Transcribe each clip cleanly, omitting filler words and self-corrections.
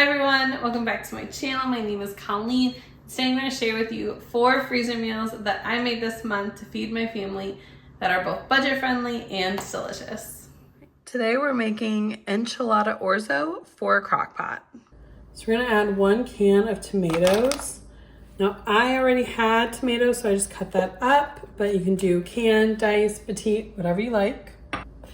everyone, welcome back to my channel. My name is Colleen. Today I'm going to share with you 4 freezer meals that I made this month to feed my family that are both budget friendly and delicious. Today we're making enchilada orzo for a crock pot. So we're going to add 1 can of tomatoes. Now I already had tomatoes, so I just cut that up, but you can do canned, diced, petite, whatever you like.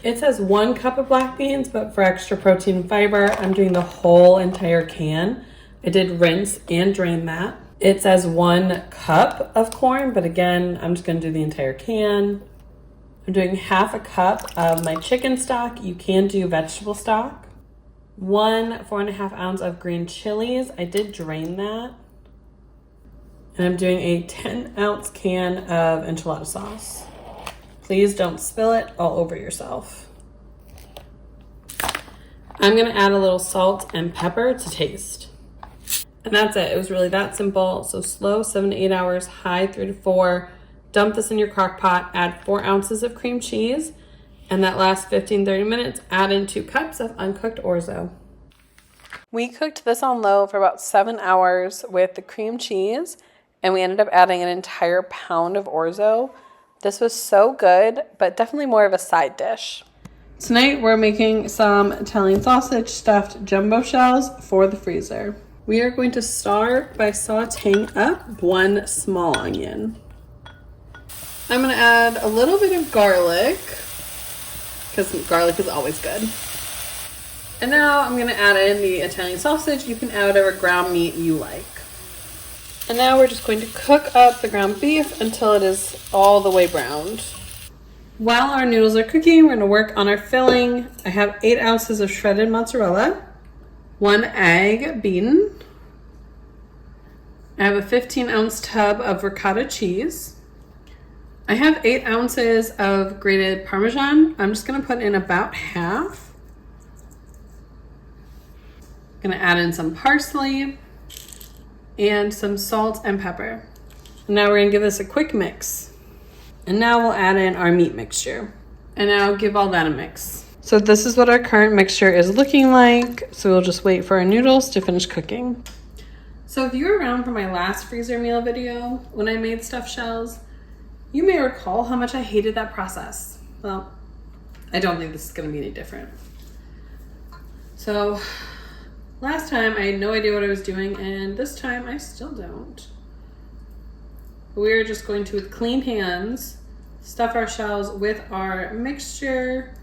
It says 1 cup of black beans, but for extra protein and fiber, I'm doing the whole entire can. I did rinse and drain that. It says 1 cup of corn, but again, I'm just gonna do the entire can. I'm doing half a cup of my chicken stock. You can do vegetable stock. 1 4.5 ounce of green chilies. I did drain that. And I'm doing a 10-ounce can of enchilada sauce. Please don't spill it all over yourself. I'm gonna add a little salt and pepper to taste. And that's it. It was really that simple. So slow 7 to 8 hours, high 3 to 4. Dump this in your crock pot, add 4 ounces of cream cheese, and that last 15-30 minutes, add in 2 cups of uncooked orzo. We cooked this on low for about 7 hours with the cream cheese, and we ended up adding an entire pound of orzo. This was so good, but definitely more of a side dish. Tonight we're making some Italian sausage stuffed jumbo shells for the freezer. We are going to start by sauteing up 1 small onion. I'm gonna add a little bit of garlic, because garlic is always good. And now I'm gonna add in the Italian sausage. You can add whatever ground meat you like. And now we're just going to cook up the ground beef until it is all the way browned. While our noodles are cooking, we're gonna work on our filling. I have 8 ounces of shredded mozzarella, 1 egg beaten. I have a 15-ounce tub of ricotta cheese. I have 8 ounces of grated Parmesan. I'm just gonna put in about half. Gonna add in some parsley and some salt and pepper. And now we're gonna give this a quick mix. And now we'll add in our meat mixture. And now give all that a mix. So this is what our current mixture is looking like. So we'll just wait for our noodles to finish cooking. So if you were around for my last freezer meal video, when I made stuffed shells, you may recall how much I hated that process. Well, I don't think this is gonna be any different. So last time I had no idea what I was doing, and this time I still don't. We're just going to, with clean hands, stuff our shells with our mixture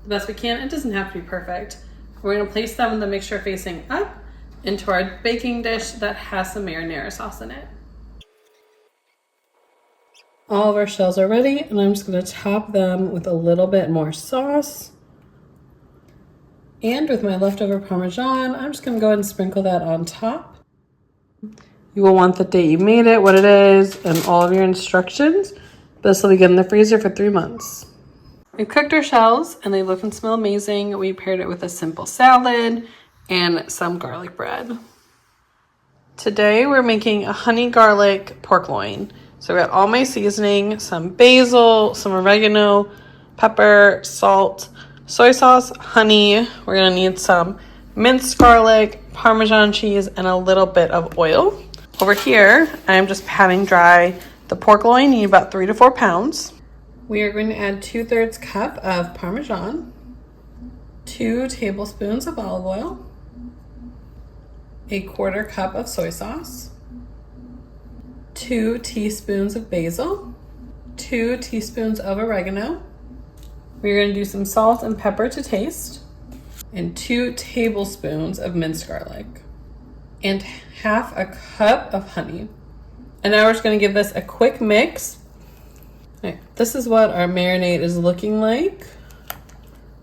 the best we can. It doesn't have to be perfect. We're gonna place them with the mixture facing up into our baking dish that has some marinara sauce in it. All of our shells are ready, and I'm just gonna top them with a little bit more sauce. And with my leftover Parmesan, I'm just gonna go ahead and sprinkle that on top. You will want the date you made it, what it is, and all of your instructions. This will be good in the freezer for 3 months. We've cooked our shells and they look and smell amazing. We paired it with a simple salad and some garlic bread. Today we're making a honey garlic pork loin. So I got all my seasoning, some basil, some oregano, pepper, salt, soy sauce, honey. We're gonna need some minced garlic, Parmesan cheese, and a little bit of oil. Over here, I'm just patting dry the pork loin. You need about 3 to 4 pounds. We are going to add 2/3 cup of Parmesan, 2 tablespoons of olive oil, 1/4 cup of soy sauce, 2 teaspoons of basil, 2 teaspoons of oregano. We're going to do some salt and pepper to taste, and 2 tablespoons of minced garlic, and half a cup of honey. And now we're just going to give this a quick mix. Okay, this is what our marinade is looking like.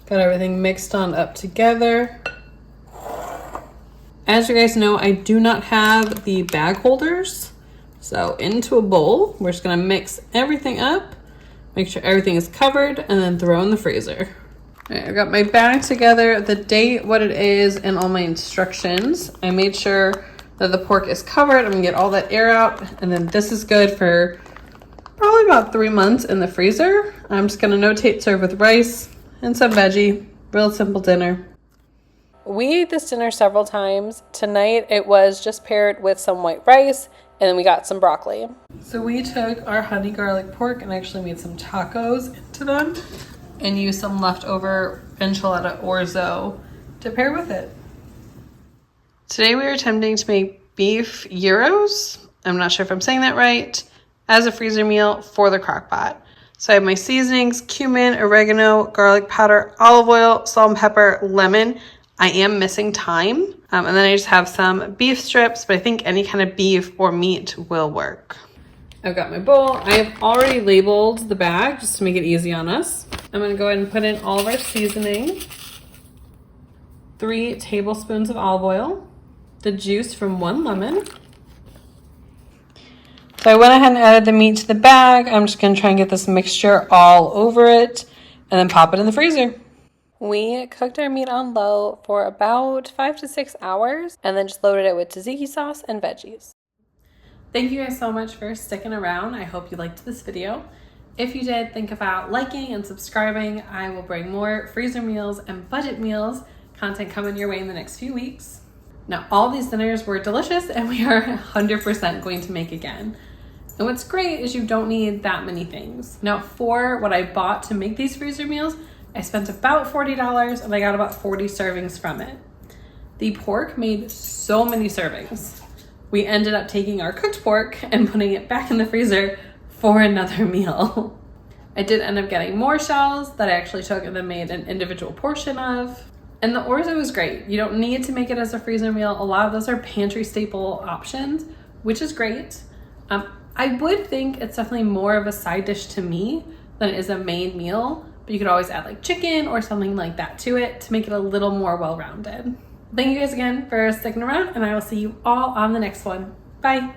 Got everything mixed on up together. As you guys know, I do not have the bag holders. So into a bowl, we're just going to mix everything up, make sure everything is covered, and then throw in the freezer. All right, I've got my bag together, the date, what it is, and all my instructions. I made sure that the pork is covered. I'm gonna get all that air out, and then this is good for probably about 3 months in the freezer. I'm just gonna notate serve with rice and some veggie. Real simple dinner. We ate this dinner several times. Tonight it was just paired with some white rice, and then we got some broccoli. So we took our honey garlic pork and actually made some tacos into them and used some leftover enchilada orzo to pair with it. Today we are attempting to make beef gyros, I'm not sure if I'm saying that right, as a freezer meal for the crock pot. So I have my seasonings: cumin, oregano, garlic powder, olive oil, salt and pepper, lemon. I am missing thyme. And then I just have some beef strips, but I think any kind of beef or meat will work. I've got my bowl. I have already labeled the bag just to make it easy on us. I'm gonna go ahead and put in all of our seasoning. 3 tablespoons of olive oil, the juice from 1 lemon. So I went ahead and added the meat to the bag. I'm just gonna try and get this mixture all over it and then pop it in the freezer. We cooked our meat on low for about 5 to 6 hours and then just loaded it with tzatziki sauce and veggies. Thank you guys so much for sticking around. I hope you liked this video. If you did, think about liking and subscribing. I will bring more freezer meals and budget meals content coming your way in the next few weeks. Now, all these dinners were delicious and we are 100% going to make again. And what's great is you don't need that many things. Now, for what I bought to make these freezer meals, I spent about $40 and I got about 40 servings from it. The pork made so many servings. We ended up taking our cooked pork and putting it back in the freezer for another meal. I did end up getting more shells that I actually took and then made an individual portion of. And the orzo is great. You don't need to make it as a freezer meal. A lot of those are pantry staple options, which is great. I would think it's definitely more of a side dish to me than it is a main meal. But you could always add like chicken or something like that to it to make it a little more well-rounded. Thank you guys again for sticking around, and I will see you all on the next one. Bye.